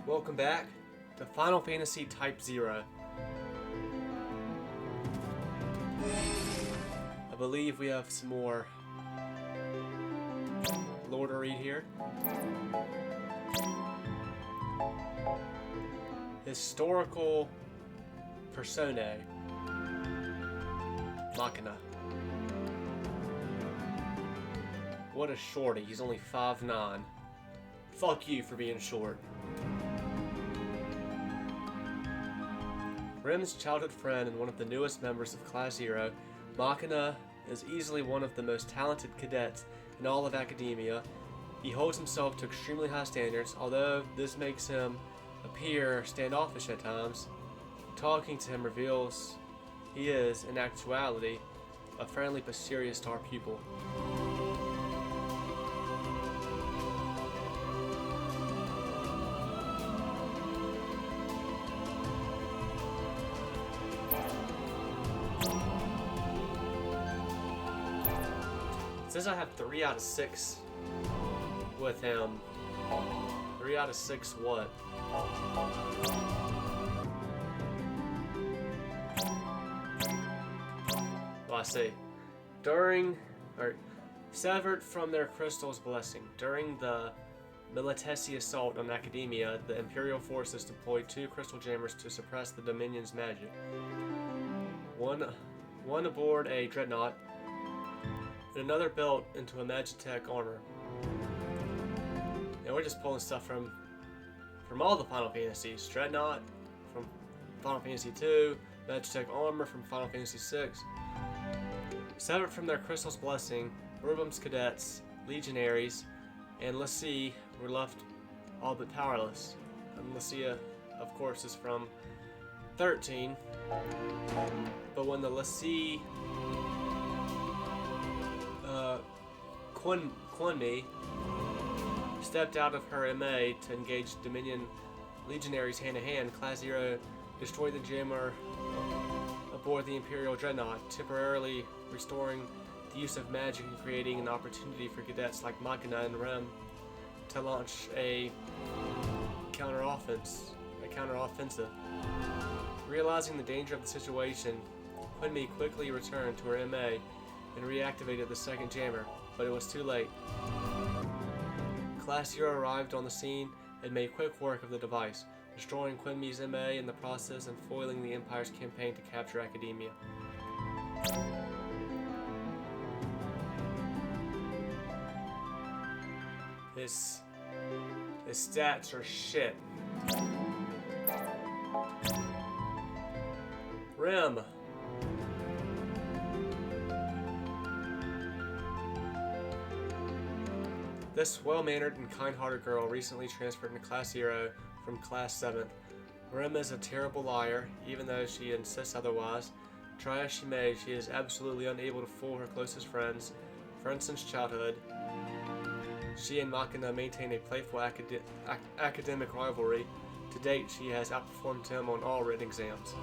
Welcome back to Final Fantasy Type-0. I believe we have some more lore to read here. Historical personae. Machina. What a shorty, he's only 5'9". Fuck you for being short. Rem's childhood friend and one of the newest members of Class 0, Machina is easily one of the most talented cadets in all of academia. He holds himself to extremely high standards, although this makes him appear standoffish at times. Talking to him reveals he is, in actuality, a friendly but serious star pupil. It says I have 3 out of 6 with him. 3 out of 6 what? Oh, I see. Severed from their crystal's blessing. During the Militesi assault on Academia, the Imperial forces deployed 2 crystal jammers to suppress the Dominion's magic. One aboard a dreadnought, and another built into a Magitech armor. And we're just pulling stuff from all the Final Fantasies. Dreadnought from Final Fantasy II, Magitech armor from Final Fantasy VI. Severed from their crystal's blessing, Rubum's cadets, legionaries, and l'Cie were left all but powerless. And l'Cie, of course, is from 13. But when the l'Cie Quinmi stepped out of her MA to engage Dominion legionaries hand-to-hand, Class 0 destroyed the jammer aboard the Imperial Dreadnought, temporarily restoring the use of magic and creating an opportunity for cadets like Machina and Rem to launch a counteroffensive. Realizing the danger of the situation, Quinmi quickly returned to her MA and reactivated the second jammer, but it was too late. Class 0 arrived on the scene and made quick work of the device, destroying Quinmi's MA in the process and foiling the Empire's campaign to capture Academia. His stats are shit. Rem. This well-mannered and kind-hearted girl recently transferred into Class 0 from Class 7. Rem is a terrible liar, even though she insists otherwise. Try as she may, she is absolutely unable to fool her closest friends since childhood. She and Machina maintain a playful academic rivalry. To date, she has outperformed him on all written exams.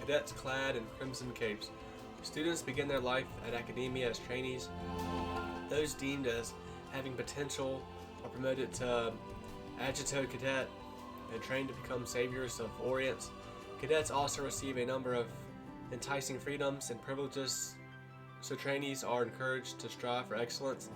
Cadets clad in crimson capes. Students begin their life at Academia as trainees. Those deemed as having potential are promoted to Agito Cadet and trained to become saviors of Orient. Cadets also receive a number of enticing freedoms and privileges, so trainees are encouraged to strive for excellence.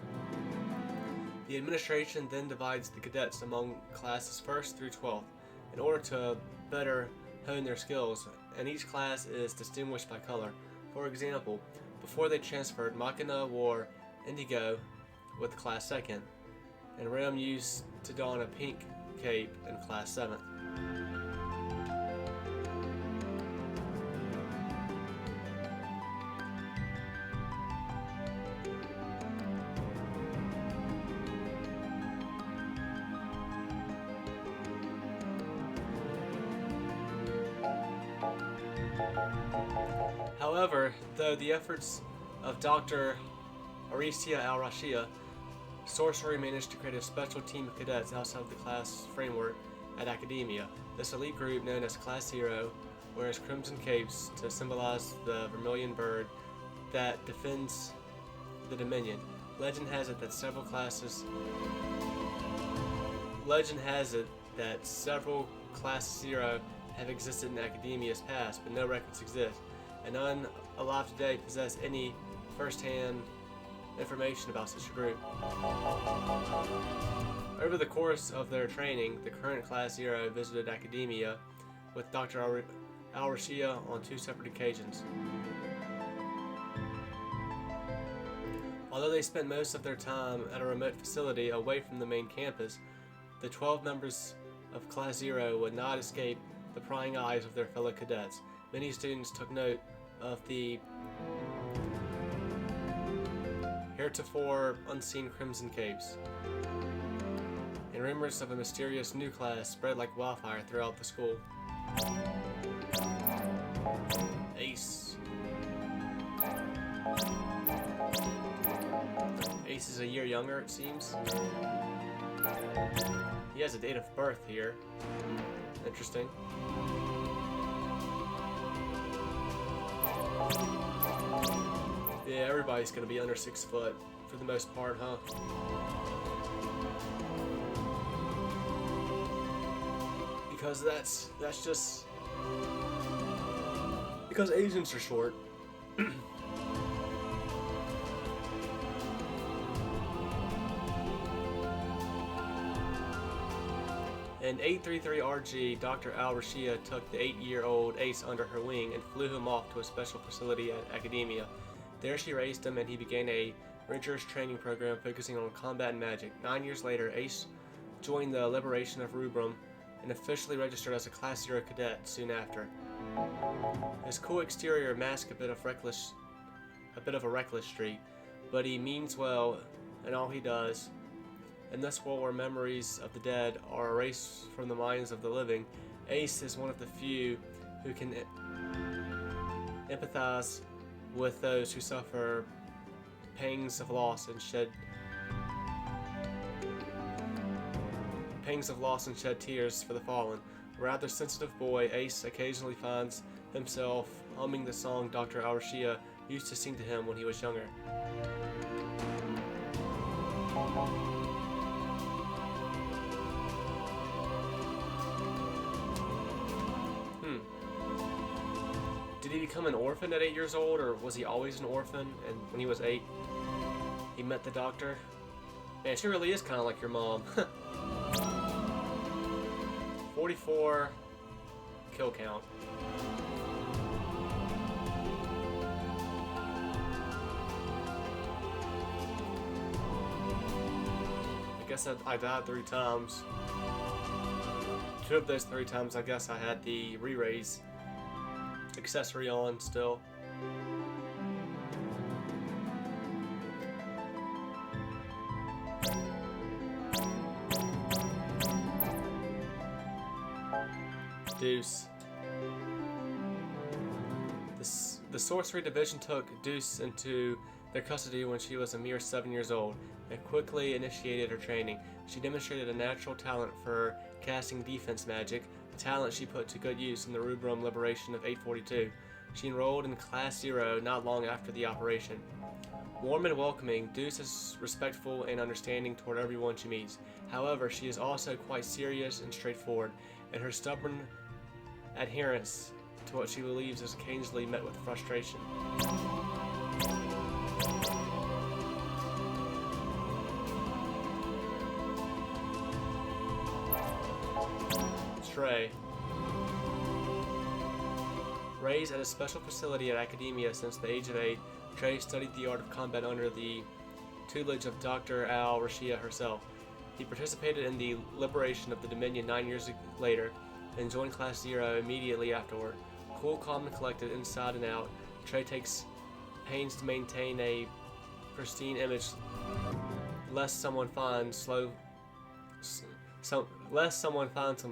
The administration then divides the cadets among classes 1st through 12th in order to better hone their skills, and each class is distinguished by color. For example, before they transferred, Machina wore indigo with Class 2nd, and Rem used to don a pink cape in Class 7th. However, though the efforts of Dr. Aristia Al-Rashia Sorcery managed to create a special team of cadets outside of the class framework at Academia. This elite group, known as Class 0, wears crimson capes to symbolize the Vermilion bird that defends the Dominion. Legend has it that several Class 0 have existed in Academia's past, but no records exist, and none alive today possess any first-hand information about such a group. Over the course of their training, the current Class 0 visited Academia with Dr. Al-Rashia on 2 separate occasions. Although they spent most of their time at a remote facility away from the main campus, the 12 members of Class 0 would not escape the prying eyes of their fellow cadets. Many students took note of the heretofore unseen crimson capes, and rumors of a mysterious new class spread like wildfire throughout the school. Ace. Ace is a year younger, it seems. He has a date of birth here. Interesting. Yeah, everybody's gonna be under 6 foot for the most part, huh? Because that's just because Asians are short. In 833 RG, Dr. Al-Rashia took the 8-year-old Ace under her wing and flew him off to a special facility at Academia. There she raised him and he began a rigorous training program focusing on combat and magic. 9 years later, Ace joined the Liberation of Rubrum and officially registered as a Class 0 cadet soon after. His cool exterior masks a bit of a reckless streak, but he means well in all he does. In this world where memories of the dead are erased from the minds of the living, Ace is one of the few who can empathize with those who suffer pangs of loss and shed tears for the fallen. A rather sensitive boy, Ace occasionally finds himself humming the song Dr. Al-Rashia used to sing to him when he was younger. Did he become an orphan at 8 years old, or was he always an orphan, and when he was 8, he met the doctor? Man, she really is kind of like your mom. 44 kill count. I guess I died 3 times. 2 of those 3 times, I guess I had the re-raise accessory on still. Deuce. The sorcery division took Deuce into their custody when she was a mere 7 years old and quickly initiated her training. She demonstrated a natural talent for casting defense magic, a talent she put to good use in the Rubrum Liberation of 842. She enrolled in Class 0 not long after the operation. Warm and welcoming, Deuce is respectful and understanding toward everyone she meets. However, she is also quite serious and straightforward, and her stubborn adherence to what she believes is occasionally met with frustration. Trey. Raised at a special facility at Academia since the age of 8, Trey studied the art of combat under the tutelage of Dr. Al-Rashia herself. He participated in the liberation of the Dominion 9 years later and joined Class 0 immediately afterward. Cool, calm, and collected inside and out, Trey takes pains to maintain a pristine image lest someone finds some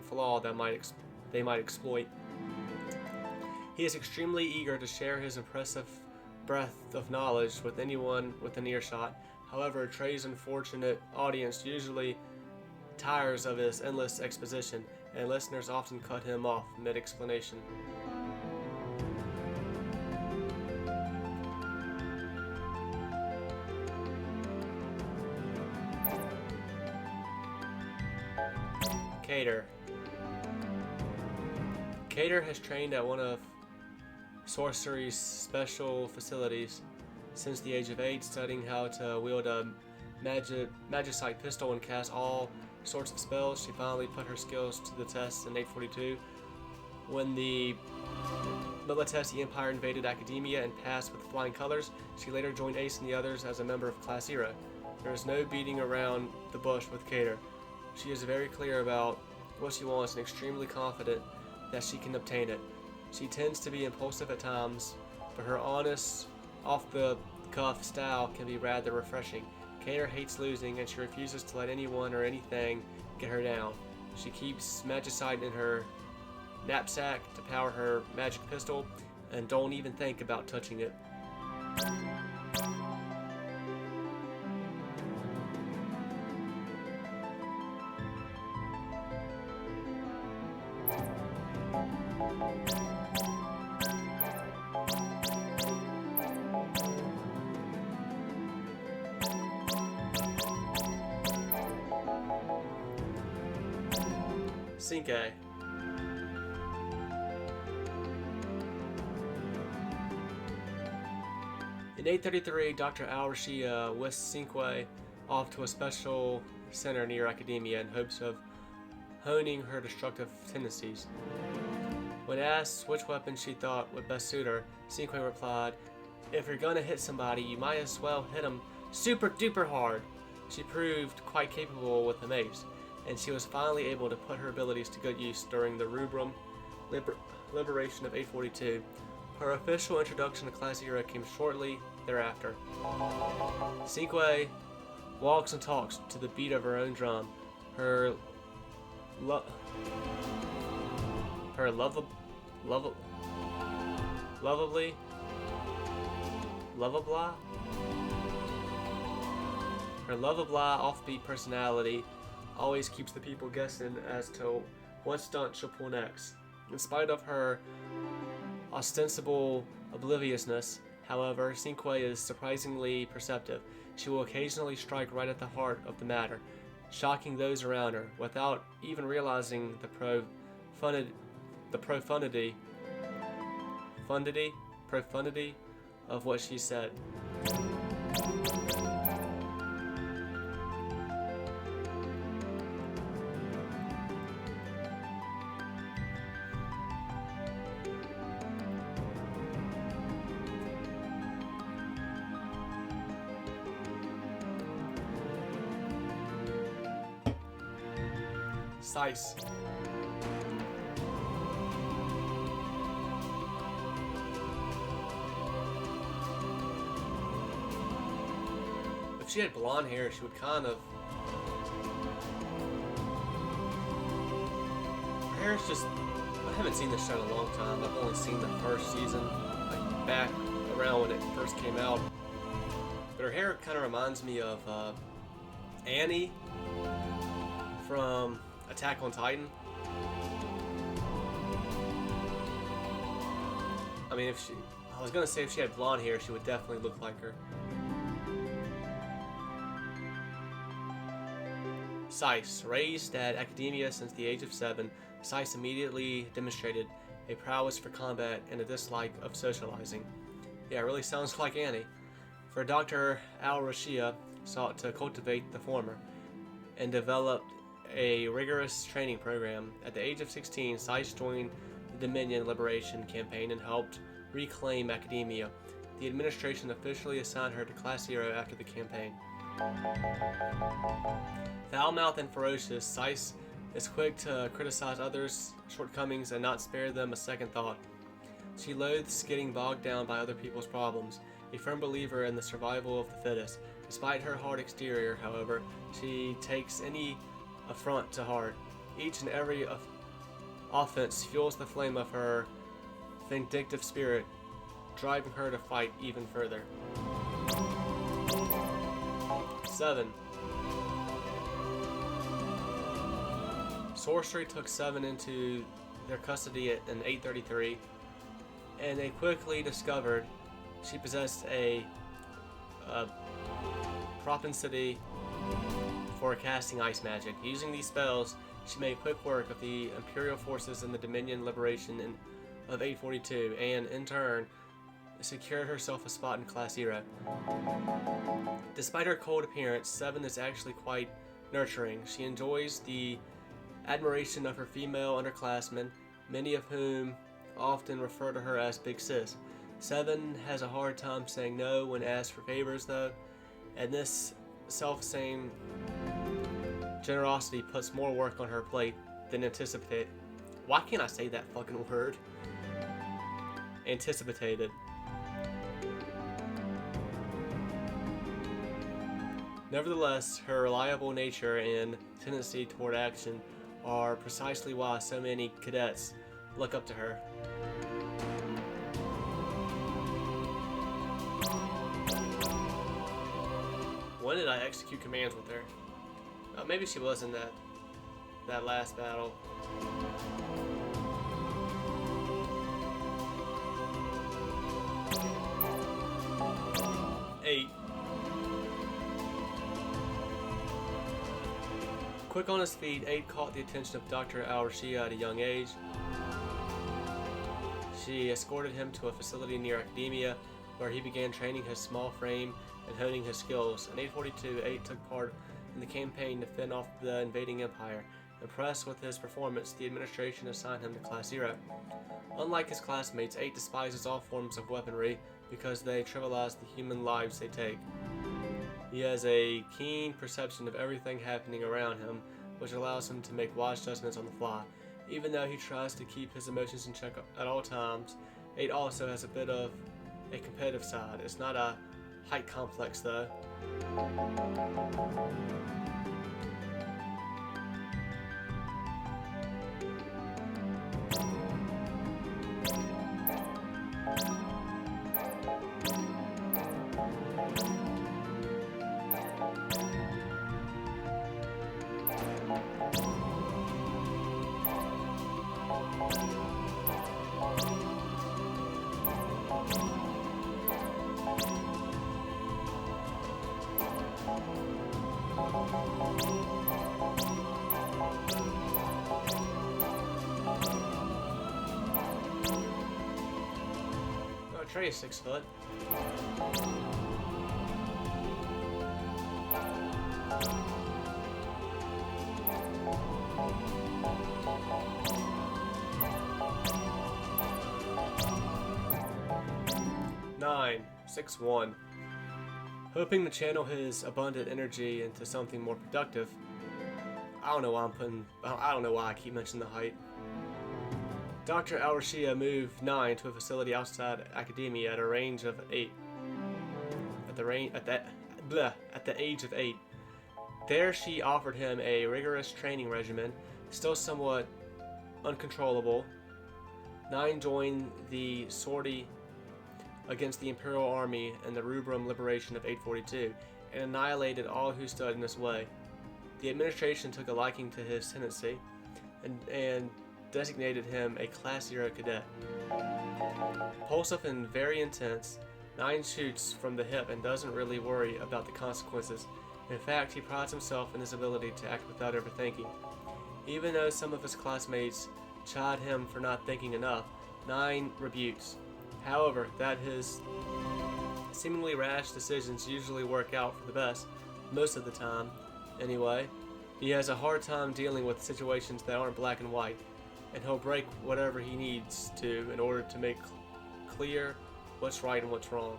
flaw that they might exploit. He is extremely eager to share his impressive breadth of knowledge with anyone within earshot. However, Trey's unfortunate audience usually tires of his endless exposition, and listeners often cut him off mid-explanation. Cater. Cater has trained at one of sorcery's special facilities since the age of 8, studying how to wield a magicite pistol and cast all sorts of spells. She finally put her skills to the test in 842 when the Militesi Empire invaded Academia and passed with flying colors. She later joined Ace and the others as a member of Class 0. There is no beating around the bush with Cater. She is very clear about what she wants and extremely confident that she can obtain it. She tends to be impulsive at times, but her honest, off-the-cuff style can be rather refreshing. Cater hates losing, and she refuses to let anyone or anything get her down. She keeps magicite in her knapsack to power her magic pistol, and don't even think about touching it. Cinque. In 833, Dr. Al-Rashia whisked Cinque off to a special center near Academia in hopes of honing her destructive tendencies. When asked which weapon she thought would best suit her, Cinque replied, "If you're gonna hit somebody, you might as well hit them super duper hard." She proved quite capable with the mace, and she was finally able to put her abilities to good use during the Rubrum liberation of 842. Her official introduction to Class 0 came shortly thereafter. Cinque walks and talks to the beat of her own drum. Her lovably offbeat personality always keeps the people guessing as to what stunt she'll pull next. In spite of her ostensible obliviousness, however, Cinque is surprisingly perceptive. She will occasionally strike right at the heart of the matter, shocking those around her, without even realizing the profundity of what she said. Sice. If she had blonde hair, she would kind of... Her hair is just... I haven't seen this show in a long time. I've only seen the first season, like back around when it first came out. But her hair kind of reminds me of Annie from Attack on Titan. I mean, I was gonna say if she had blonde hair, she would definitely look like her. Sice. Raised at Academia since the age of 7, Sice immediately demonstrated a prowess for combat and a dislike of socializing. Yeah, it really sounds like Annie. For Dr. Al-Rashia sought to cultivate the former and developed a rigorous training program. At the age of 16, Sice joined the Dominion Liberation Campaign and helped reclaim Academia. The administration officially assigned her to Class 0 after the campaign. Foul-mouthed and ferocious, Sice is quick to criticize others' shortcomings and not spare them a second thought. She loathes getting bogged down by other people's problems, a firm believer in the survival of the fittest. Despite her hard exterior, however, she takes any affront to heart. Each and every offense fuels the flame of her vindictive spirit, driving her to fight even further. 7. Sorcery took 7 into their custody in 833, and they quickly discovered she possessed a propensity for casting ice magic. Using these spells, she made quick work of the Imperial forces in the Dominion liberation of 842, and in turn secured herself a spot in Class 0. Despite her cold appearance, 7 is actually quite nurturing. She enjoys the admiration of her female underclassmen, many of whom often refer to her as Big Sis. 7 has a hard time saying no when asked for favors, though, and this self-same generosity puts more work on her plate than anticipated. Why can't I say that fucking word? Anticipated. Nevertheless, her reliable nature and tendency toward action are precisely why so many cadets look up to her. When did I execute commands with her? Oh, maybe she was in that last battle. Eight. Quick on his feet, 8 caught the attention of Dr. Al-Rashia at a young age. She escorted him to a facility near Academia, where he began training his small frame and honing his skills. In 842, 8 took part in the campaign to fend off the invading empire. Impressed with his performance, the administration assigned him to Class 0. Unlike his classmates, 8 despises all forms of weaponry because they trivialize the human lives they take. He has a keen perception of everything happening around him, which allows him to make wise judgments on the fly. Even though he tries to keep his emotions in check at all times, 8 also has a bit of a competitive side. It's not a height complex, though. Trey is 6 foot. Nine, 6'1". Hoping to channel his abundant energy into something more productive. I don't know why I keep mentioning the height. Dr. Al-Rashia moved 9 to a facility outside Academia at a range of 8. At the age of 8. There she offered him a rigorous training regimen, still somewhat uncontrollable. 9 joined the sortie against the Imperial Army in the Rubrum Liberation of 842 and annihilated all who stood in his way. The administration took a liking to his tendency and designated him a Class 0 cadet. Impulsive and very intense, 9 shoots from the hip and doesn't really worry about the consequences. In fact, he prides himself in his ability to act without overthinking. Even though some of his classmates chide him for not thinking enough, 9 rebukes. However, that his seemingly rash decisions usually work out for the best, most of the time, anyway. He has a hard time dealing with situations that aren't black and white, and he'll break whatever he needs to in order to make clear what's right and what's wrong.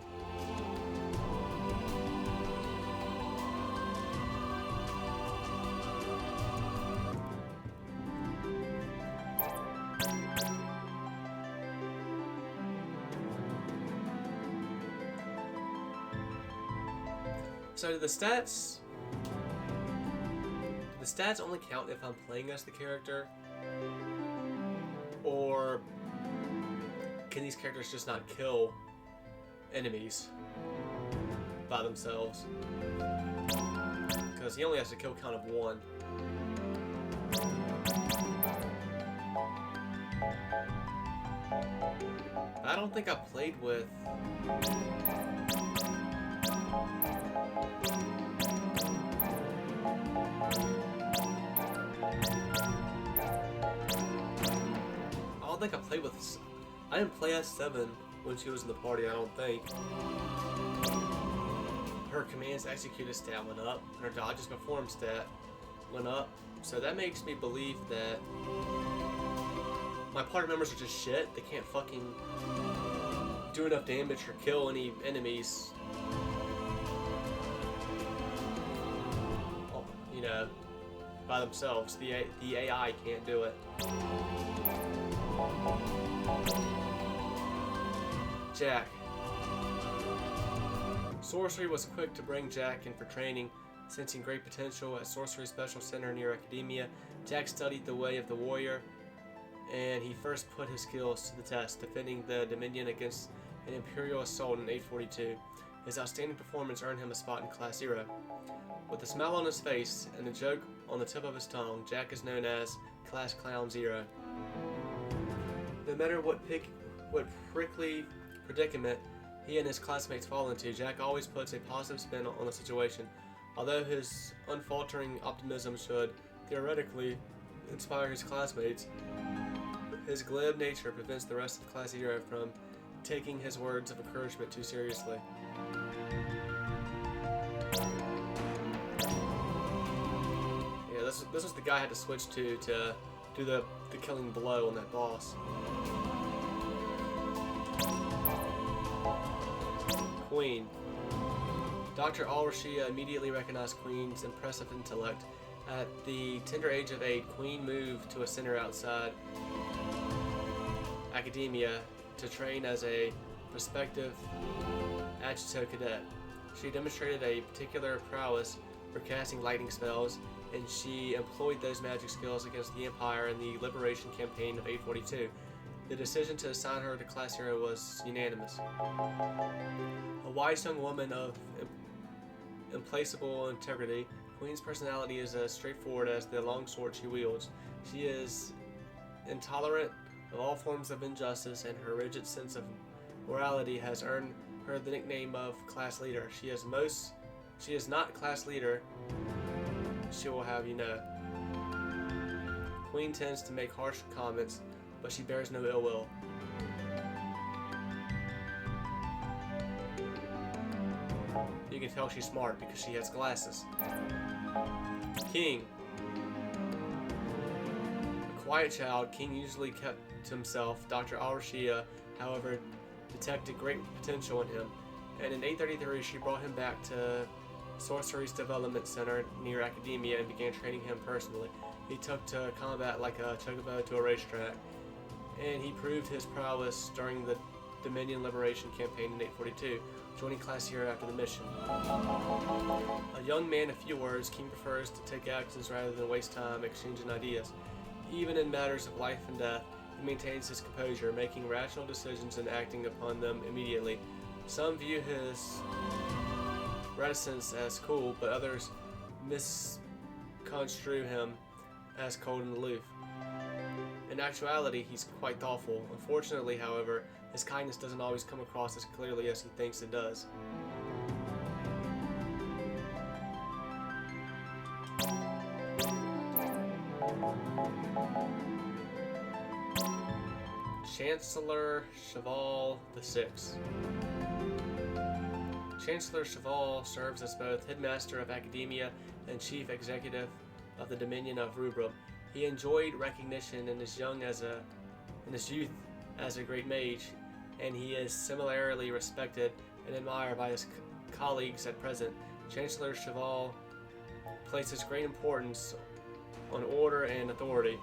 So the stats only count if I'm playing as the character, or can these characters just not kill enemies by themselves? because he only has to kill count of 1. I don't think I played with... I didn't play as 7 when she was in the party, I don't think. Her commands executed stat went up, and her dodges perform stat went up. So that makes me believe that my party members are just shit. They can't fucking do enough damage or kill any enemies. You know, by themselves. The AI can't do it. Jack. Sorcery was quick to bring Jack in for training. Sensing great potential at Sorcery Special Center near Academia, Jack studied the way of the warrior, and he first put his skills to the test, defending the Dominion against an Imperial assault in 842. His outstanding performance earned him a spot in Class 0. With a smile on his face and a joke on the tip of his tongue, Jack is known as Class Clown 0. No matter what prickly predicament he and his classmates fall into, Jack always puts a positive spin on the situation. Although his unfaltering optimism should theoretically inspire his classmates, his glib nature prevents the rest of Class 0 from taking his words of encouragement too seriously. Yeah, this was the guy I had to switch to do the killing blow on that boss. Queen. Dr. Al-Rashia immediately recognized Queen's impressive intellect. At the tender age of 8, Queen moved to a center outside Academia to train as a prospective Agito cadet. She demonstrated a particular prowess for casting lightning spells, and she employed those magic skills against the Empire in the Liberation Campaign of 842. The decision to assign her to Class 0 was unanimous. A wise young woman of implacable integrity, Queen's personality is as straightforward as the long sword she wields. She is intolerant of all forms of injustice, and her rigid sense of morality has earned her the nickname of Class Leader. She is not Class Leader, she will have you know. Queen tends to make harsh comments, but she bears no ill will. You can tell she's smart because she has glasses. King. A quiet child, King usually kept to himself. Dr. Al-Rashia, however, detected great potential in him, and in 833 she brought him back to Sorcery's Development Center near Academia and began training him personally. He took to combat like a chocobo to a racetrack, and he proved his prowess during the Dominion Liberation Campaign in 842, joining Class 0 after the mission. A young man of few words, King prefers to take actions rather than waste time exchanging ideas. Even in matters of life and death, he maintains his composure, making rational decisions and acting upon them immediately. Some view his reticence as cool, but others misconstrue him as cold and aloof. In actuality, he's quite thoughtful. Unfortunately, however, his kindness doesn't always come across as clearly as he thinks it does. Chancellor Cheval VI. Chancellor Cheval serves as both headmaster of Academia and chief executive of the Dominion of Rubrum. He enjoyed recognition in his youth as a great mage, and he is similarly respected and admired by his colleagues at present. Chancellor Cheval places great importance on order and authority,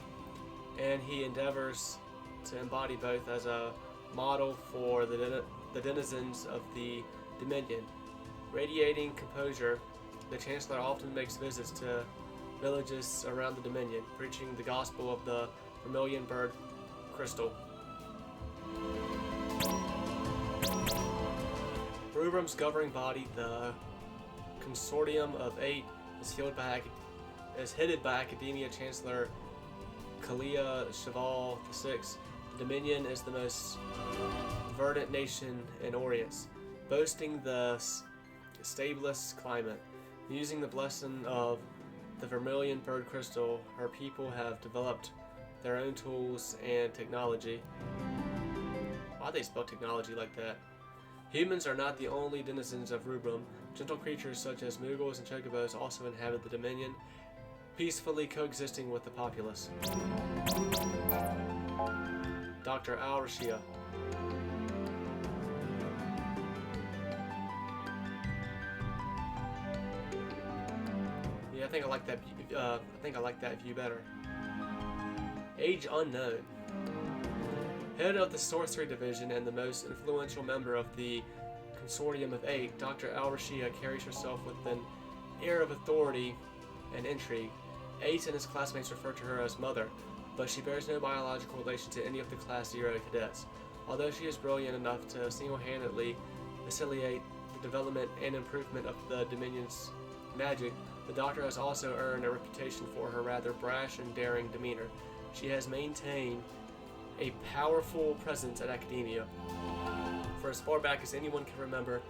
and he endeavors to embody both as a model for the denizens of the Dominion. Radiating composure, the Chancellor often makes visits to villages around the Dominion, preaching the gospel of the Vermilion bird crystal. Rubrum's governing body, the Consortium of 8, is headed by Academia Chancellor Kalia Cheval VI. The Dominion is the most verdant nation in Orius, boasting the stablest climate. Using the blessing of the Vermilion bird crystal, her people have developed their own tools and technology. Why they spell technology like that? Humans are not the only denizens of Rubrum. Gentle creatures such as Moogles and Chocobos also inhabit the Dominion, peacefully coexisting with the populace. Dr. Al-Rashia. Yeah, I think I like that. I think I like that view better. Age unknown. Head of the Sorcery Division and the most influential member of the Consortium of Eight, Dr. Al-Rashia carries herself with an air of authority and intrigue. Ace and his classmates refer to her as Mother, but she bears no biological relation to any of the Class 0 cadets. Although she is brilliant enough to single-handedly facilitate the development and improvement of the Dominion's magic, the Doctor has also earned a reputation for her rather brash and daring demeanor. She has maintained a powerful presence at Academia for as far back as anyone can remember,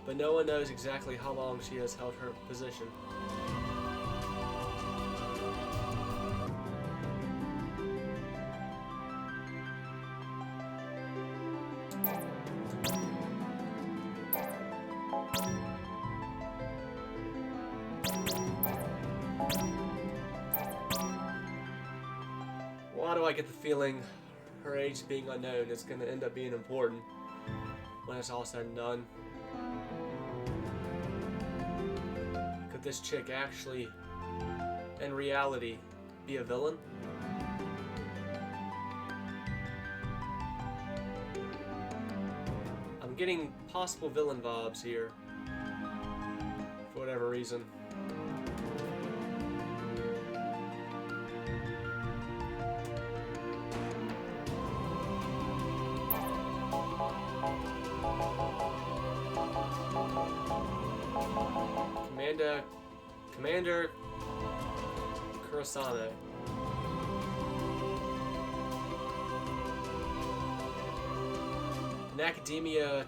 but no one knows exactly how long she has held her position. Why do I get the feeling her age being unknown is going to end up being important when it's all said and done? Could this chick actually, in reality, be a villain? I'm getting possible villain vibes here, for whatever reason. Commander Kurosame. An Academia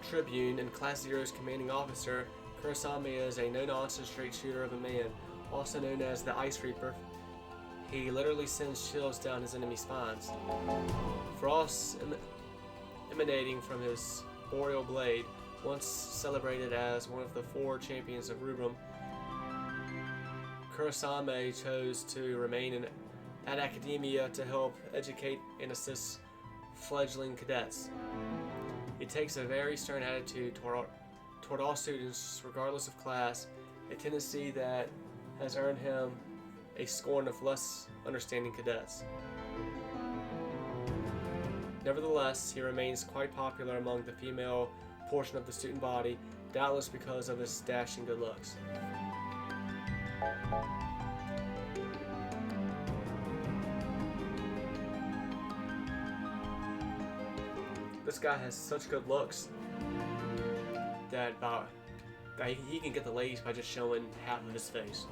Tribune and Class 0's commanding officer, Kurosame is a no-nonsense straight shooter of a man, also known as the Ice Reaper. He literally sends chills down his enemy's spines. Frost emanating from his boreal blade, once celebrated as one of the 4 champions of Rubrum, Kurosame chose to remain at Academia to help educate and assist fledgling cadets. He takes a very stern attitude toward all students, regardless of class, a tendency that has earned him a scorn of less understanding cadets. Nevertheless, he remains quite popular among the female portion of the student body, doubtless because of his dashing good looks. This guy has such good looks that he can get the ladies by just showing half of his face.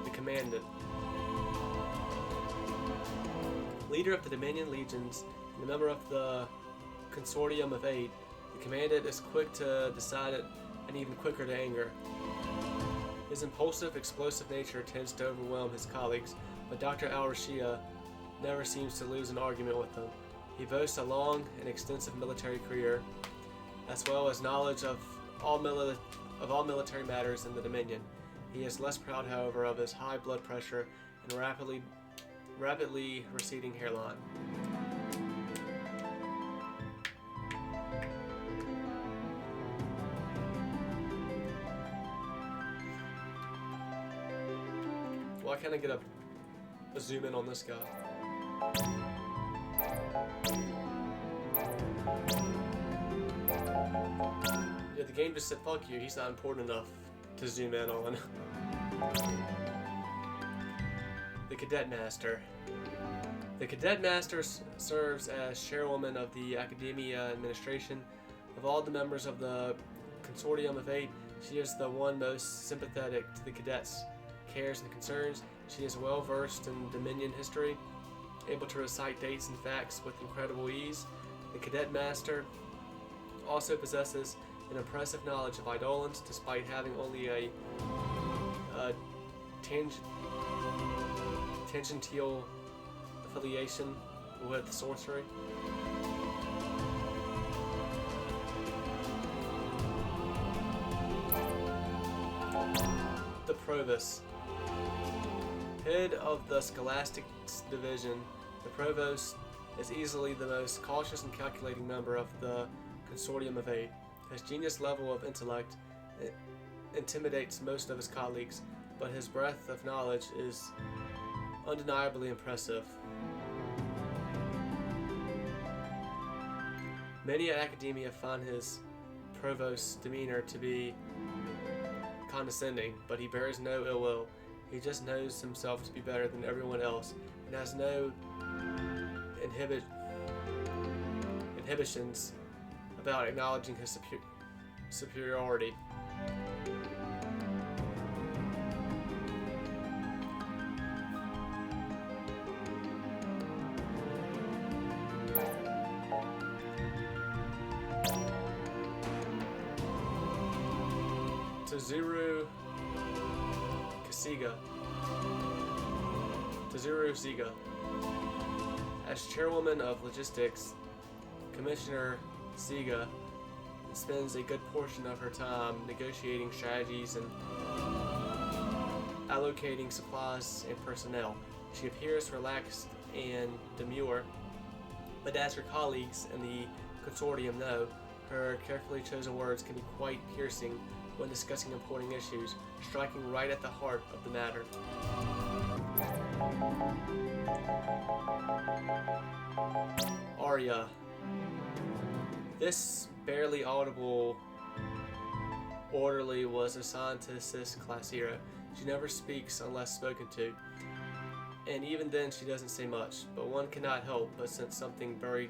The Commandant. Leader of the Dominion Legions and a member of the Consortium of Eight, the Commandant is quick to decide it and even quicker to anger. His impulsive, explosive nature tends to overwhelm his colleagues, but Dr. Al-Rashia never seems to lose an argument with them. He boasts a long and extensive military career, as well as knowledge of all military matters in the Dominion. He is less proud, however, of his high blood pressure and rapidly receding hairline. Why can't I get a zoom in on this guy? Yeah, the game just said, fuck you, he's not important enough to zoom in on. The Cadet Master. The Cadet Master serves as chairwoman of the Academia Administration. Of all the members of the Consortium of Eight, she is the one most sympathetic to the cadets' cares and concerns. She is well versed in Dominion history, able to recite dates and facts with incredible ease. The Cadet Master also possesses an impressive knowledge of eidolons, despite having only a tangential affiliation with sorcery. The Provost. Head of the Scholastics Division, the Provost is easily the most cautious and calculating member of the Consortium of Eight. His genius level of intellect intimidates most of his colleagues, but his breadth of knowledge is undeniably impressive. Many at academia find his provost's demeanor to be condescending, but he bears no ill will. He just knows himself to be better than everyone else and has no inhibitions about acknowledging his superiority. Tazuru Ziga. As chairwoman of logistics, Commissioner Ziga spends a good portion of her time negotiating strategies and allocating supplies and personnel. She appears relaxed and demure, but as her colleagues in the consortium know, her carefully chosen words can be quite piercing when discussing important issues, striking right at the heart of the matter. Arya. This barely audible orderly was assigned to assist Class 0. She never speaks unless spoken to, and even then she doesn't say much, but one cannot help but sense something buried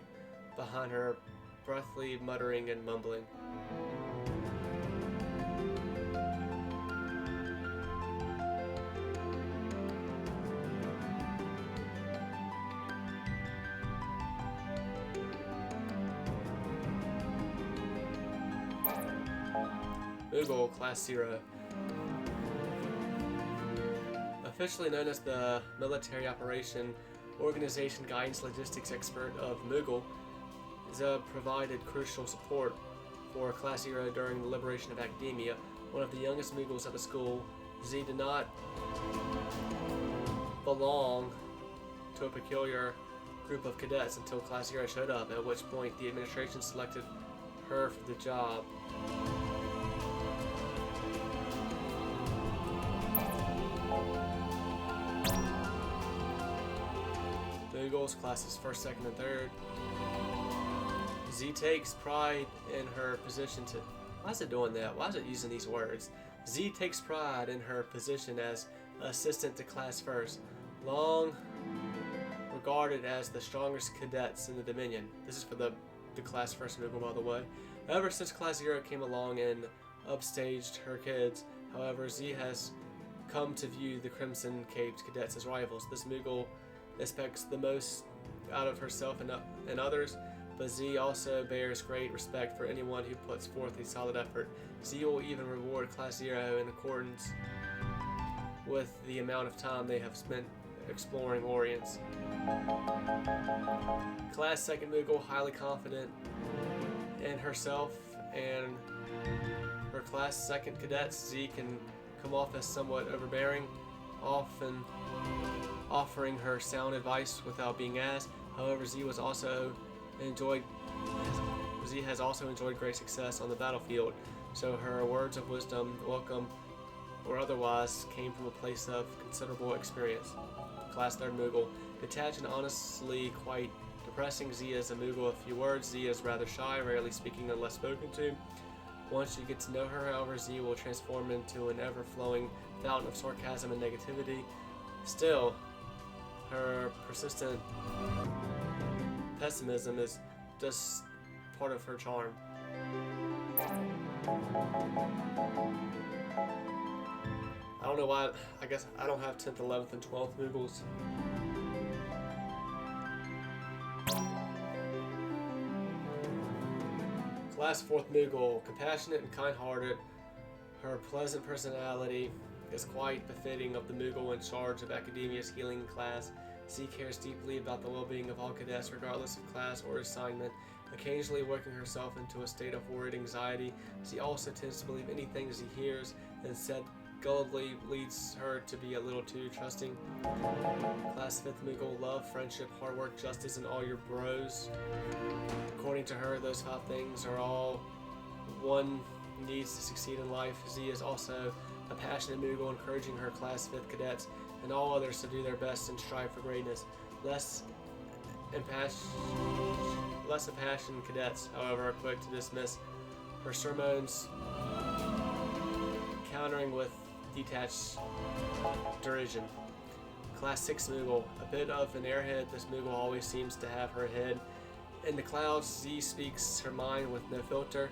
behind her breathly muttering and mumbling. Moogle Class 0. Officially known as the Military Operation Organization Guidance Logistics Expert of Moogle, Zeb provided crucial support for Class 0 during the liberation of academia. One of the youngest Moogles at the school, Z did not belong to a peculiar group of cadets until Class 0 showed up, at which point the administration selected her for the job. Moogles classes 1st, 2nd, and 3rd. Z takes pride in her position to... Why is it doing that? Why is it using these words? Z takes pride in her position as assistant to Class 1st, long regarded as the strongest cadets in the Dominion. This is for the Class 1st Moogle, by the way. Ever since Class 0 came along and upstaged her kids, however, Z has come to view the Crimson Caped cadets as rivals. This Moogle expects the most out of herself and others, but Z also bears great respect for anyone who puts forth a solid effort. Z will even reward Class 0 in accordance with the amount of time they have spent exploring Orients. Class 2nd Moogle, highly confident in herself and her Class 2nd cadets, Z can come off as somewhat overbearing, often offering her sound advice without being asked. However, Z has also enjoyed great success on the battlefield, so her words of wisdom, welcome or otherwise, came from a place of considerable experience. Class 3rd Moogle, detached and honestly quite depressing. Z is a Moogle of few words. Z is rather shy, rarely speaking unless spoken to. Once you get to know her, however, Z will transform into an ever-flowing fountain of sarcasm and negativity. Still, Her persistent pessimism is just part of her charm. I don't know why. I guess I don't have 10th, 11th, and 12th Moogles. Class 4th Moogle, compassionate and kind-hearted. Her pleasant personality is quite befitting of the Moogle in charge of Academia's healing class. Z cares deeply about the well-being of all cadets, regardless of class or assignment, occasionally working herself into a state of worried anxiety. Z also tends to believe anything Z hears, and said gullibly leads her to be a little too trusting. Class 5th Moogle, love, friendship, hard work, justice, and all your bros. According to her, those 5 things are all one needs to succeed in life. Z is also a passionate Moogle, encouraging her Class 5th cadets and all others to do their best and strive for greatness. Less impassioned cadets, however, are quick to dismiss her sermons, countering with detached derision. Class 6 Moogle, a bit of an airhead, this Moogle always seems to have her head in the clouds. Z speaks her mind with no filter.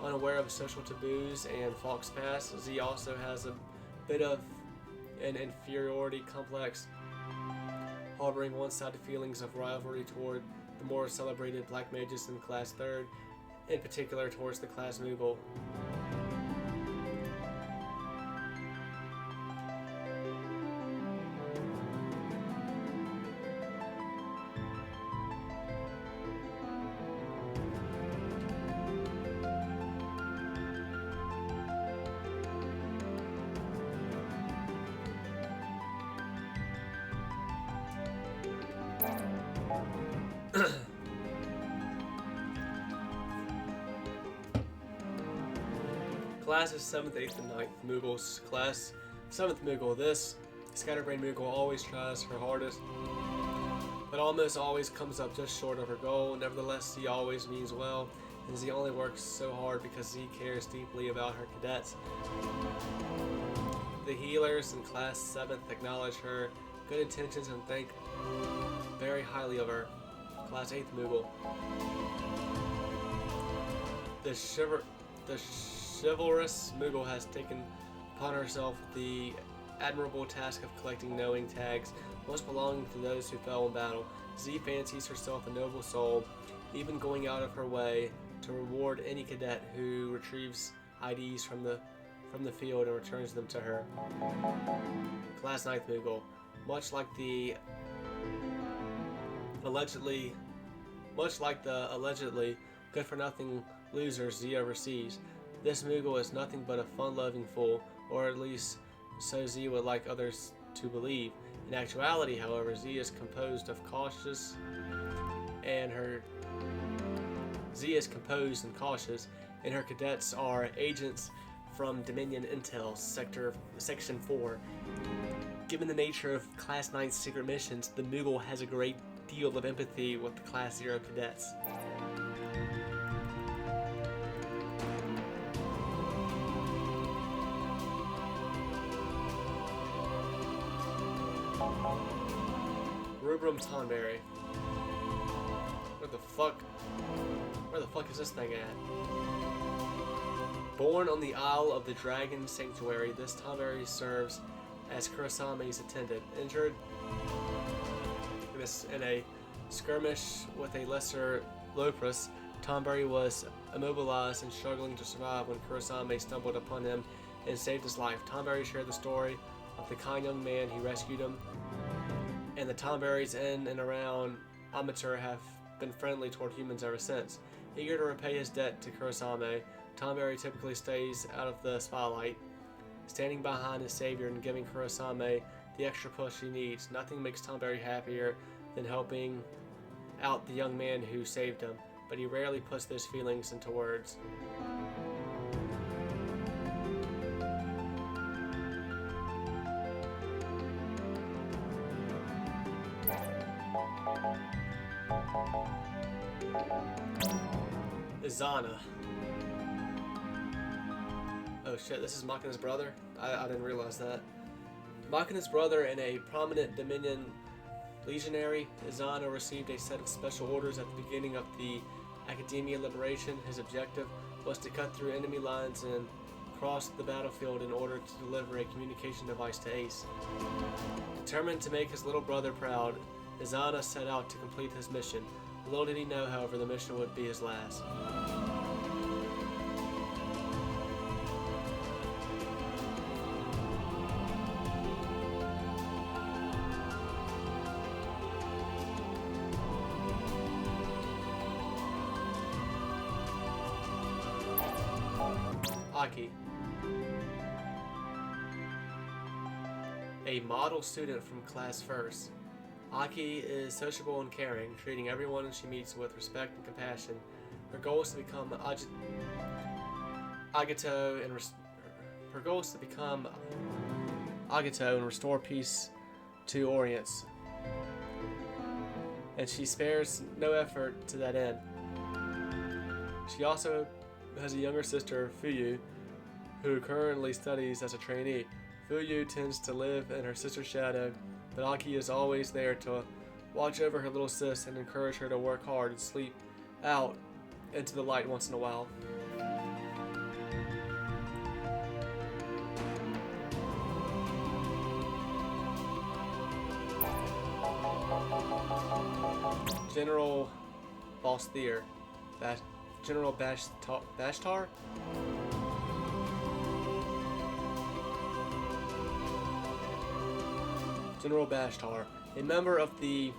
Unaware of social taboos and Fox Pass, Z also has a bit of an inferiority complex, harboring one-sided feelings of rivalry toward the more celebrated Black Mages in Class 3rd, in particular towards the Class Moogle. Classes 7th, 8th, and 9th Moogles. Class 7th Moogle. This scatterbrain Moogle always tries her hardest, but almost always comes up just short of her goal. Nevertheless, Z always means well, and Z only works so hard because Z cares deeply about her cadets. The healers in Class 7th acknowledge her good intentions and think very highly of her. Class 8th Moogle. The chivalrous Moogle has taken upon herself the admirable task of collecting knowing tags, most belonging to those who fell in battle. Z fancies herself a noble soul, even going out of her way to reward any cadet who retrieves IDs from the field and returns them to her. Class 9th Moogle. Much like the allegedly good-for-nothing losers Z oversees, this Moogle is nothing but a fun-loving fool, or at least so Z would like others to believe. In actuality, however, Z is composed and cautious, and her cadets are agents from Dominion Intel Section 4. Given the nature of Class 9's secret missions, the Moogle has a great deal of empathy with the Class 0 cadets. Rubrum Tonberry. Where the fuck is this thing at? Born on the Isle of the Dragon Sanctuary, this Tonberry serves as Kurosame's attendant. Injured in a skirmish with a lesser Lopris, Tonberry was immobilized and struggling to survive when Kurosame stumbled upon him and saved his life. Tonberry shared the story of the kind young man who rescued him, and the Tonberries in and around Amateur have been friendly toward humans ever since. Eager to repay his debt to Kurosame, Tonberry typically stays out of the spotlight, standing behind his savior and giving Kurosame the extra push he needs. Nothing makes Tonberry happier than helping out the young man who saved him, but he rarely puts those feelings into words. Izana. Oh shit, this is Machina's brother? I didn't realize that. Machina's brother and a prominent Dominion Legionary, Izana received a set of special orders at the beginning of the Academia Liberation. His objective was to cut through enemy lines and cross the battlefield in order to deliver a communication device to Ace. Determined to make his little brother proud, Izana set out to complete his mission. Little did he know, however, the mission would be his last. Aki. A model student from class first. Aki is sociable and caring, treating everyone she meets with respect and compassion. Her goal is to become Agato and restore peace to Orients. And she spares no effort to that end. She also has a younger sister, Fuyu, who currently studies as a trainee. Fuyu tends to live in her sister's shadow, but Aki is always there to watch over her little sis and encourage her to work hard and sleep out into the light once in a while. General Bashtar? General Bashtar? General Bashtar, a member of the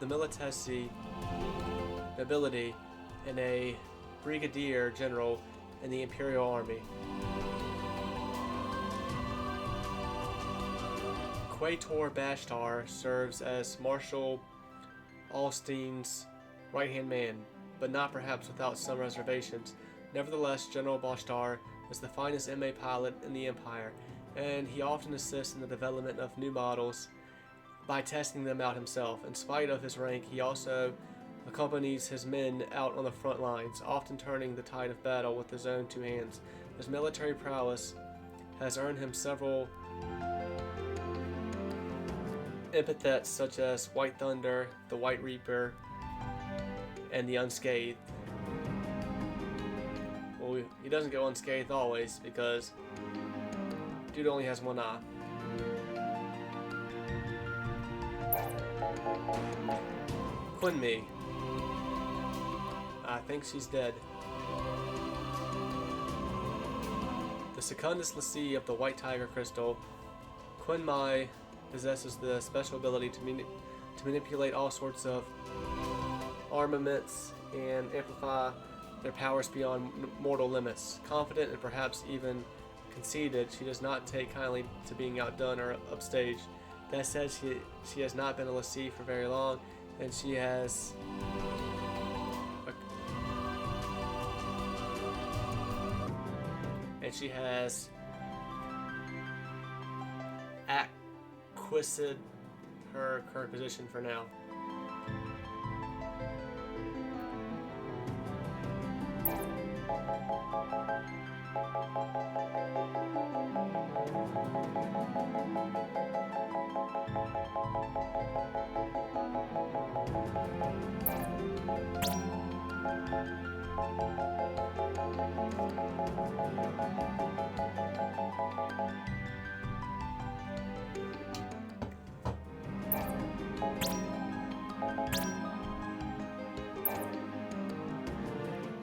Militesi nobility and a brigadier general in the Imperial Army. Quator Bashtar serves as Marshal Alstein's right-hand man, but not perhaps without some reservations. Nevertheless, General Bashtar is the finest MA pilot in the Empire, and he often assists in the development of new models by testing them out himself. In spite of his rank, he also accompanies his men out on the front lines, often turning the tide of battle with his own two hands. His military prowess has earned him several epithets such as White Thunder, the White Reaper, and the Unscathed. Well, he doesn't go unscathed always, because dude only has one eye. Quinmi. I think she's dead. The Secundus Lessee of the White Tiger Crystal, Quinmi possesses the special ability to manipulate all sorts of armaments and amplify their powers beyond mortal limits. Confident and perhaps even conceited, she does not take kindly to being outdone or upstaged. That said, she has not been a lessee for very long, and she has acquisted her current position for now.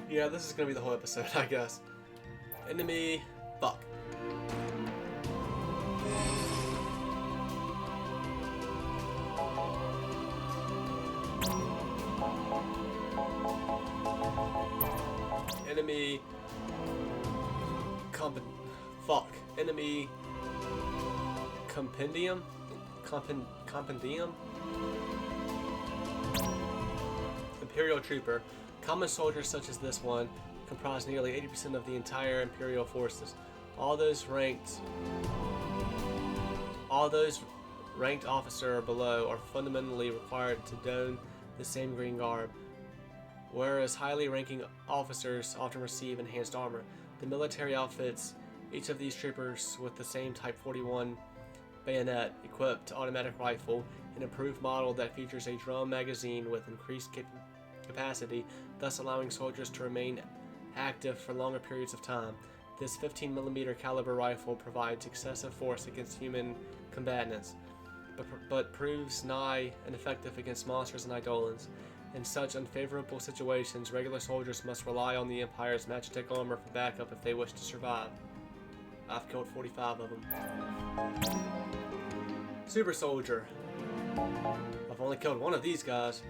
Yeah, this is gonna be the whole episode, I guess. Enemy, fuck. Enemy, Enemy, compendium? Compendium? Imperial Trooper. Common soldiers such as this one comprise nearly 80% of the entire Imperial forces. All those ranked officer or below are fundamentally required to don the same green garb, whereas highly ranking officers often receive enhanced armor. The military outfits each of these troopers with the same Type 41 bayonet-equipped automatic rifle, an improved model that features a drum magazine with increased capacity, thus allowing soldiers to remain active for longer periods of time. This 15mm caliber rifle provides excessive force against human combatants, but proves nigh ineffective against monsters and eidolons. In such unfavorable situations, regular soldiers must rely on the Empire's Magitek armor for backup if they wish to survive. I've killed 45 of them. Super Soldier. I've only killed one of these guys.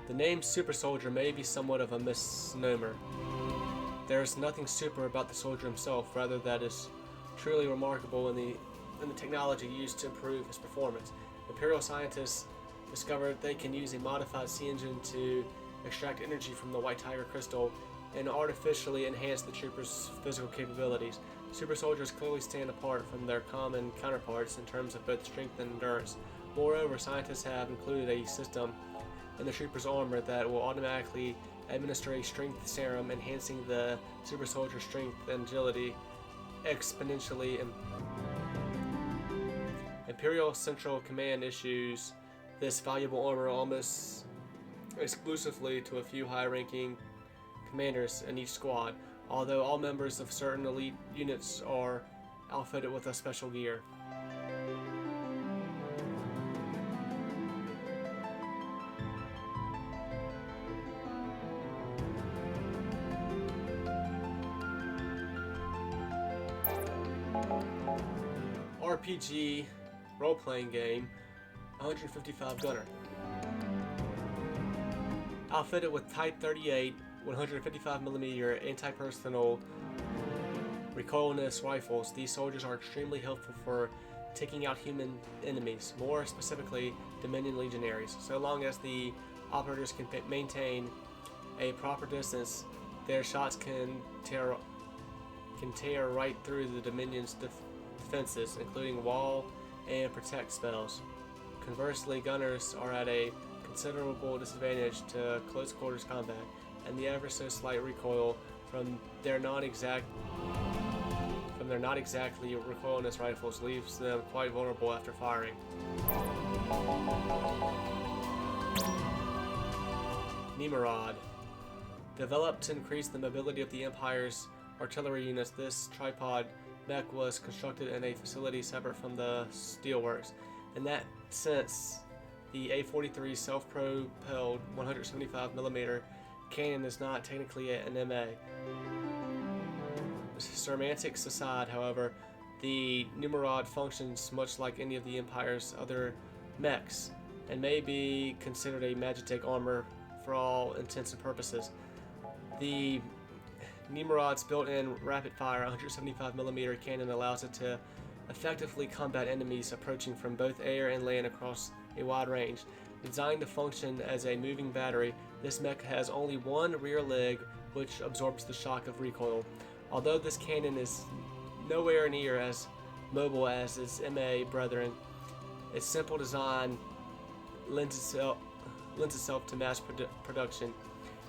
The name Super Soldier may be somewhat of a misnomer. There is nothing super about the soldier himself, rather that is truly remarkable in the technology used to improve his performance. Imperial scientists discovered they can use a modified sea engine to extract energy from the White Tiger crystal and artificially enhance the trooper's physical capabilities. Super soldiers clearly stand apart from their common counterparts in terms of both strength and endurance. Moreover, scientists have included a system in the trooper's armor that will automatically administer a strength serum, enhancing the super soldier's strength and agility exponentially. Imperial Central Command issues this valuable armor almost exclusively to a few high-ranking commanders in each squad, although all members of certain elite units are outfitted with a special gear. RPG role-playing game, 155 gunner. Outfitted with Type-0 155mm anti-personnel recoilless rifles, these soldiers are extremely helpful for taking out human enemies, more specifically Dominion legionaries. So long as the operators can maintain a proper distance, their shots can tear right through the Dominion's defenses, including wall and protect spells. Conversely, gunners are at a considerable disadvantage to close quarters combat, and the ever so slight recoil from their not exactly recoilless rifles leaves them quite vulnerable after firing. Nimrod. Developed to increase the mobility of the Empire's artillery units, this tripod mech was constructed in a facility separate from the steelworks. In that sense, the A-43 self-propelled 175mm cannon is not technically an MA. Semantics aside, however, the Nimrod functions much like any of the Empire's other mechs and may be considered a Magitek armor for all intents and purposes. The Nimrod's built-in rapid-fire 175mm cannon allows it to effectively combat enemies approaching from both air and land across a wide range. Designed to function as a moving battery, this mech has only one rear leg which absorbs the shock of recoil. Although this cannon is nowhere near as mobile as its MA brethren, its simple design lends itself to mass production,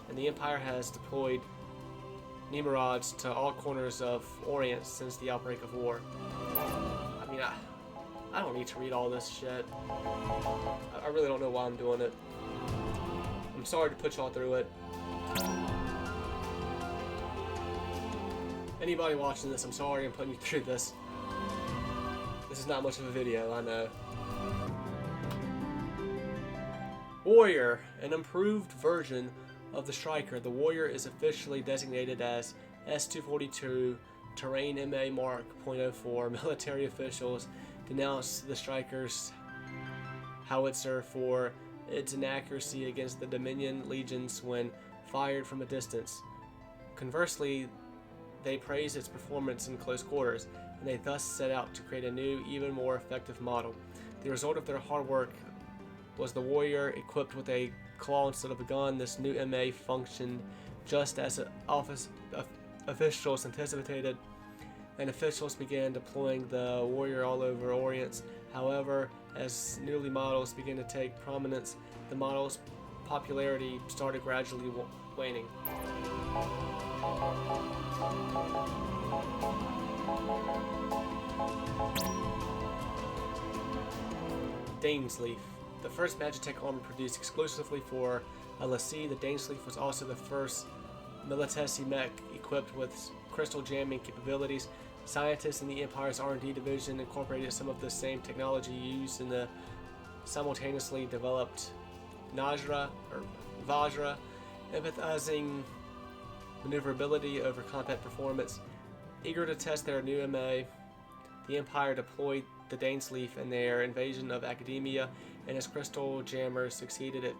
and the Empire has deployed Nimrods to all corners of Orient since the outbreak of war. I mean, I don't need to read all this shit. I really don't know why I'm doing it. I'm sorry to put y'all through it. Anybody watching this, I'm sorry I'm putting you through this. This is not much of a video, I know. Warrior, an improved version of the Striker. The Warrior is officially designated as S-242 Terrain MA Mark .04. Military officials denounced the Striker's howitzer for its inaccuracy against the Dominion legions when fired from a distance. Conversely, they praised its performance in close quarters, and they thus set out to create a new, even more effective model. The result of their hard work was the Warrior equipped with a claw instead of a gun. This new MA functioned just as officials anticipated, and officials began deploying the Warrior all over Orient. However, as newly models began to take prominence, the model's popularity started gradually waning. Dainsleif. The first Magitech armor produced exclusively for LSC, the Dainsleif was also the first Militesi mech equipped with crystal jamming capabilities. Scientists in the Empire's R&D division incorporated some of the same technology used in the simultaneously developed Vajra, empathizing maneuverability over combat performance. Eager to test their new MA, the Empire deployed the Dainsleif in their invasion of Academia, and its crystal jammers succeeded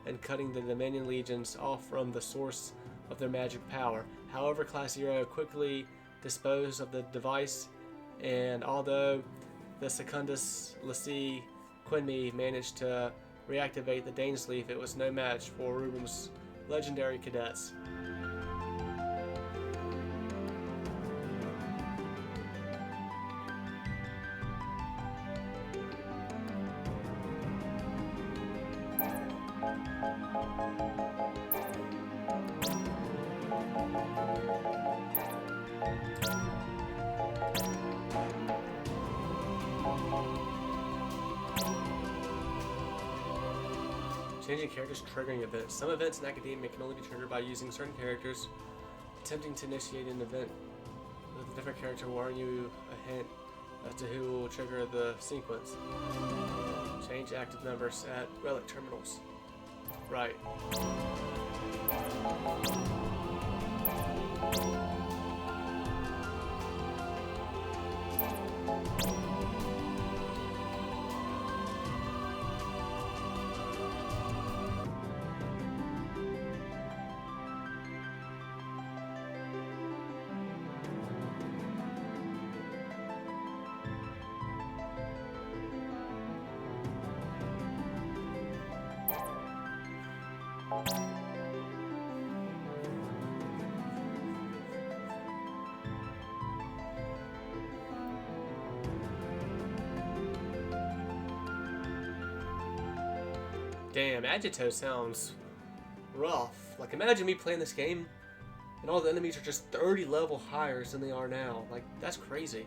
in cutting the Dominion legions off from the source of their magic power. However, Class 0 quickly disposed of the device, and although the Secundus Lacy Quinme managed to reactivate the Dainsleif, it was no match for Ruben's legendary cadets. Changing characters triggering events. Some events in Academia can only be triggered by using certain characters. Attempting to initiate an event with a different character will earn you a hint as to who will trigger the sequence. Change active members at relic terminals. Right. Damn, Agito sounds rough. Like, imagine me playing this game and all the enemies are just 30 level higher than they are now. Like, that's crazy.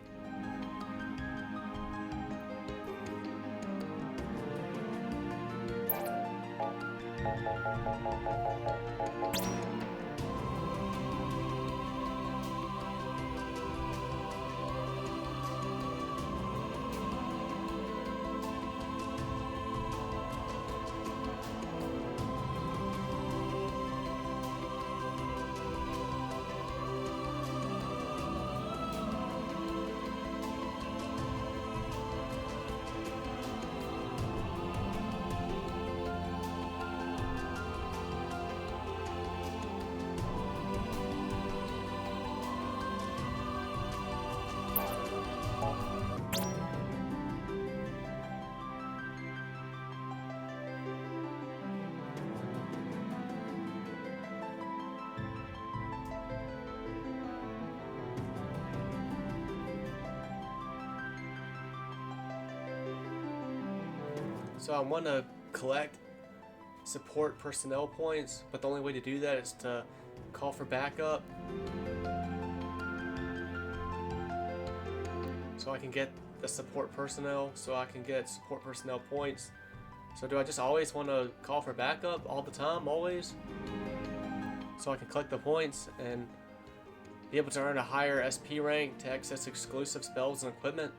So I want to collect support personnel points, but the only way to do that is to call for backup. So I can get the support personnel, so I can get support personnel points. So do I just always want to call for backup all the time, always? So I can collect the points and be able to earn a higher SP rank to access exclusive spells and equipment?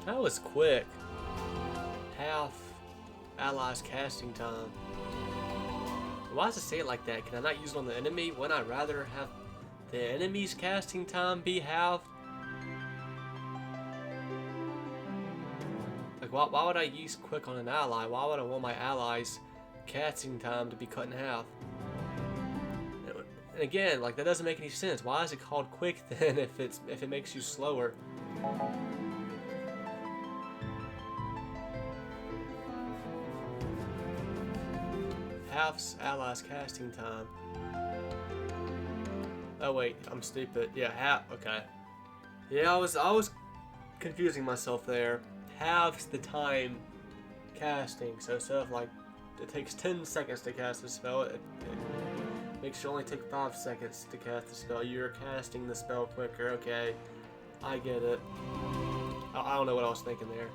That was quick. Half allies casting time. Why does it say it like that? Can I not use it on the enemy? Wouldn't I rather have the enemy's casting time be halved? Like, why would I use quick on an ally? Why would I want my allies' casting time to be cut in half? And again, like, that doesn't make any sense. Why is it called quick then if it makes you slower? Half's allies casting time. Oh wait, I'm stupid. Yeah, half. Okay. Yeah, I was confusing myself there. Halves the time casting. So instead of like it takes 10 seconds to cast a spell, it makes you only take 5 seconds to cast the spell. You're casting the spell quicker. Okay, I get it. I don't know what I was thinking there.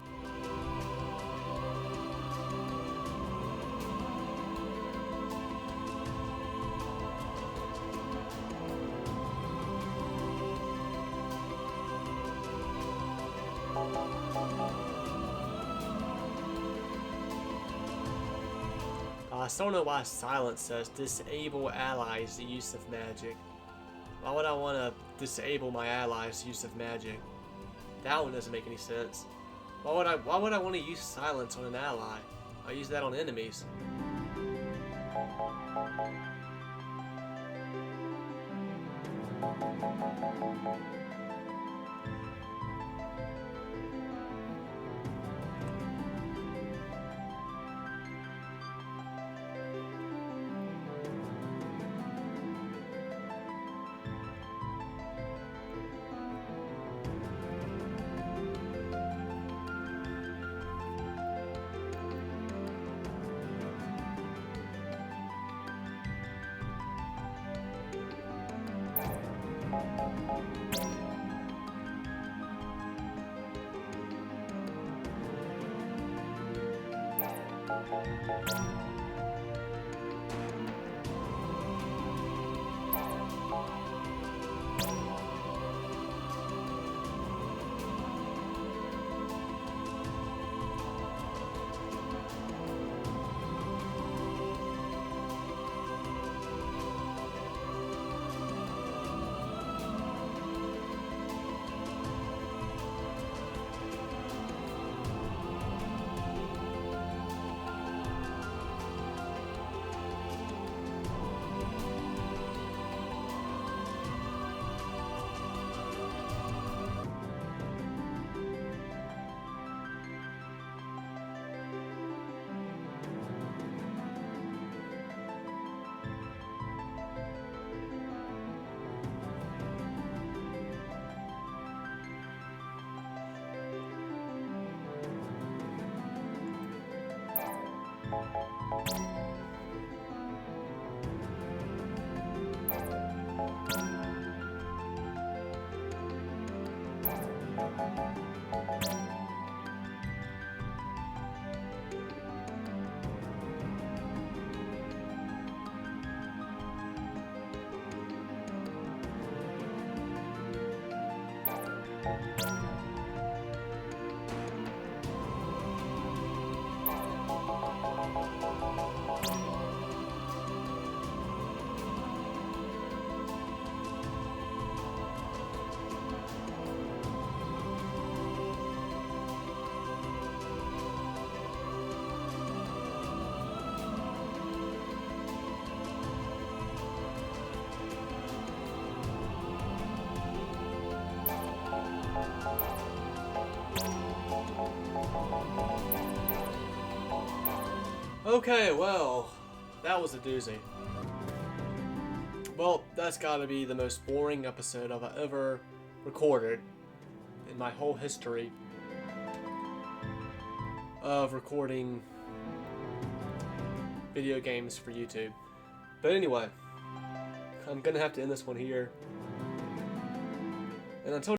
I still don't know why silence says disable allies' use of magic. Why would I want to disable my allies' use of magic? That one doesn't make any sense. Why would I want to use silence on an ally? I use that on enemies. Okay, well, that was a doozy. Well, that's gotta be the most boring episode I've ever recorded in my whole history of recording video games for YouTube. But anyway, I'm gonna have to end this one here. And until